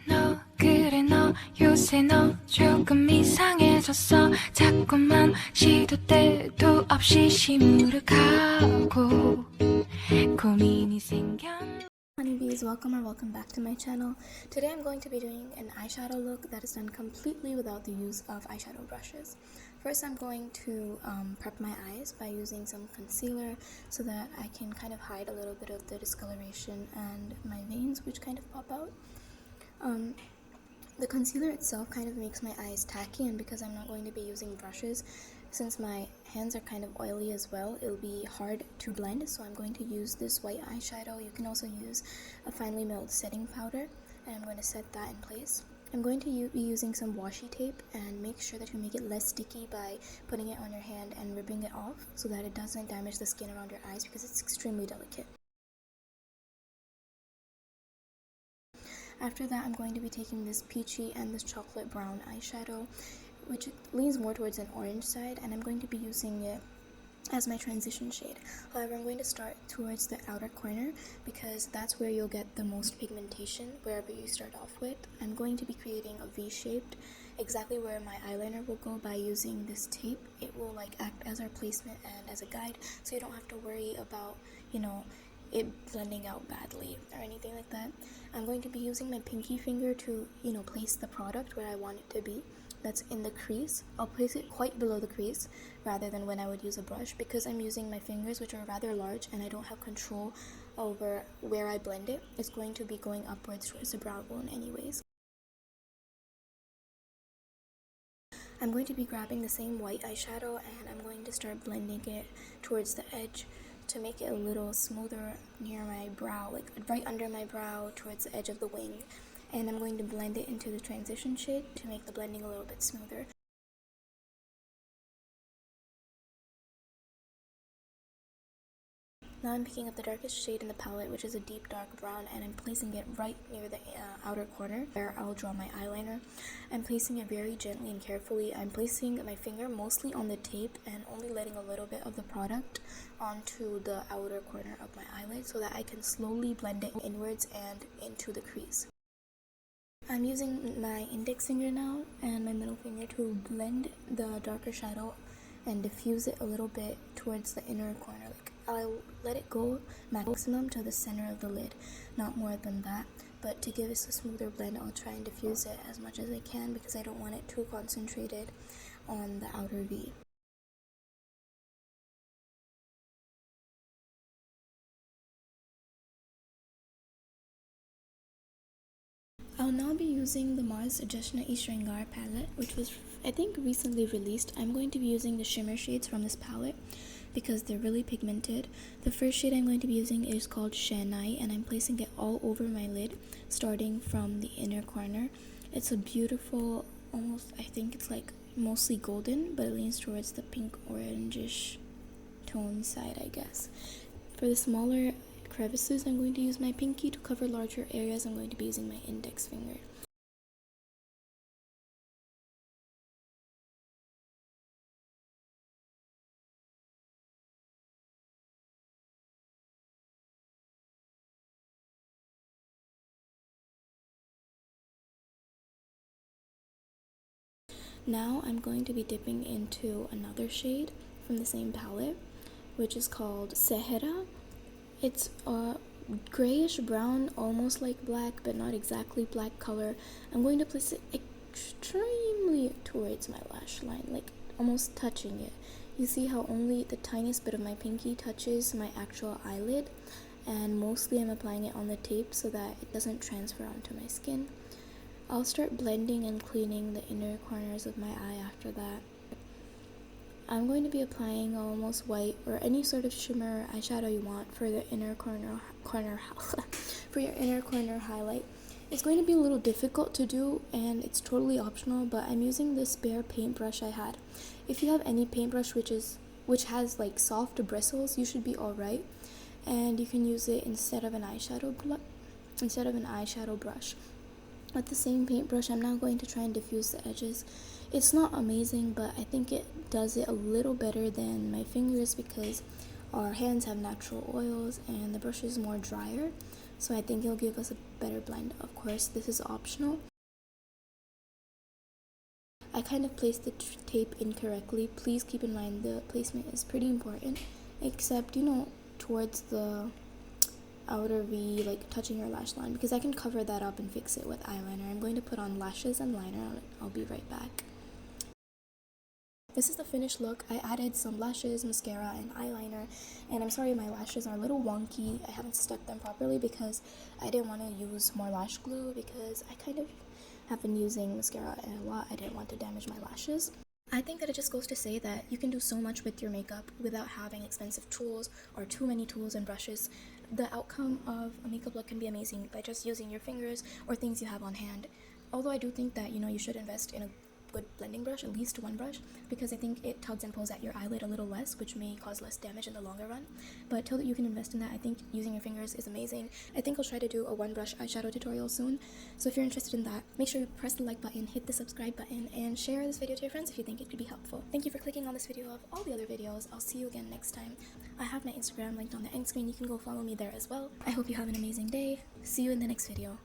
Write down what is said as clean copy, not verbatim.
너 그래 너 요새 너 조금 이상해졌어 자꾸만 시도 때도 없이 시무룩하고 고민이 생겼 Honeybees, welcome back to my channel. Today I'm going to be doing an eyeshadow look that is done completely without the use of eyeshadow brushes. First I'm going to prep my eyes by using some concealer so that I can kind of hide a little bit of the discoloration and my veins which kind of pop out. The concealer itself kind of makes my eyes tacky, and because I'm not going to be using brushes, since my hands are kind of oily as well, it'll be hard to blend, so I'm going to use this white eyeshadow. You can also use a finely milled setting powder, and I'm going to set that in place. I'm going to be using some washi tape, and make sure that you make it less sticky by putting it on your hand and ripping it off so that it doesn't damage the skin around your eyes because it's extremely delicate. After that, I'm going to be taking this peachy and this chocolate brown eyeshadow, which leans more towards an orange side, and I'm going to be using it as my transition shade. However, I'm going to start towards the outer corner because that's where you'll get the most pigmentation wherever you start off with. I'm going to be creating a V-shaped exactly where my eyeliner will go by using this tape. It will act as our placement and as a guide, so you don't have to worry about, it blending out badly or anything like that. I'm going to be using my pinky finger to, place the product where I want it to be. That's in the crease. I'll place it quite below the crease rather than when I would use a brush because I'm using my fingers, which are rather large, and I don't have control over where I blend it. It's going to be going upwards towards the brow bone anyways. I'm going to be grabbing the same white eyeshadow and I'm going to start blending it towards the edge to make it a little smoother near my brow, right under my brow towards the edge of the wing. And I'm going to blend it into the transition shade to make the blending a little bit smoother. Now I'm picking up the darkest shade in the palette, which is a deep dark brown, and I'm placing it right near the outer corner where I'll draw my eyeliner. I'm placing it very gently and carefully. I'm placing my finger mostly on the tape and only letting a little bit of the product onto the outer corner of my eyelid so that I can slowly blend it inwards and into the crease. I'm using my index finger now and my middle finger to blend the darker shadow and diffuse it a little bit towards the inner corner. I'll let it go maximum to the center of the lid, not more than that. But to give us a smoother blend, I'll try and diffuse it as much as I can because I don't want it too concentrated on the outer V. I'll now be using the Mars Ajashna Shringar palette, which was, I think, recently released. I'm going to be using the shimmer shades from this palette because they're really pigmented. The first shade I'm going to be using is called Shanai, and I'm placing it all over my lid, starting from the inner corner. It's a beautiful, almost, I think it's mostly golden, but it leans towards the pink orangish tone side, I guess. For the smaller crevices, I'm going to use my pinky. To cover larger areas, I'm going to be using my index finger. Now I'm going to be dipping into another shade from the same palette, which is called Sehera. It's a grayish brown, almost like black, but not exactly black color. I'm going to place it extremely towards my lash line, almost touching it. You see how only the tiniest bit of my pinky touches my actual eyelid, and mostly I'm applying it on the tape so that it doesn't transfer onto my skin. I'll start blending and cleaning the inner corners of my eye after that. I'm going to be applying almost white or any sort of shimmer eyeshadow you want for the inner corner for your inner corner highlight. It's going to be a little difficult to do and it's totally optional, but I'm using this spare paintbrush I had. If you have any paintbrush which has soft bristles, you should be alright, and you can use it instead of an eyeshadow brush. With the same paintbrush, I'm now going to try and diffuse the edges. It's not amazing, but I think it does it a little better than my fingers because our hands have natural oils and the brush is more drier. so I think it'll give us a better blend. Of course, this is optional. I kind of placed the tape incorrectly. Please keep in mind the placement is pretty important, except, you know, towards the outer V, like touching your lash line, because I can cover that up and fix it with eyeliner. I'm going to put on lashes and liner. I'll be right back. This is the finished look. I added some lashes, mascara, and eyeliner, and I'm sorry my lashes are a little wonky. I haven't stuck them properly because I didn't want to use more lash glue, because I kind of have been using mascara a lot. I didn't want to damage my lashes. I think that it just goes to say that you can do so much with your makeup without having expensive tools or too many tools and brushes. The outcome of a makeup look can be amazing by just using your fingers or things you have on hand. Although I do think that, you know, you should invest in a good blending brush, at least one brush, because I think it tugs and pulls at your eyelid a little less, which may cause less damage in the longer run. But till that you can invest in that, I think using your fingers is amazing. I think I'll try to do a one brush eyeshadow tutorial soon, so if you're interested in that, make sure you press the like button, hit the subscribe button, and share this video to your friends if you think it could be helpful. Thank you for clicking on this video of all the other videos. I'll see you again next time. I have my Instagram linked on the end screen. You can go follow me there as well. I hope you have an amazing day. See you in the next video.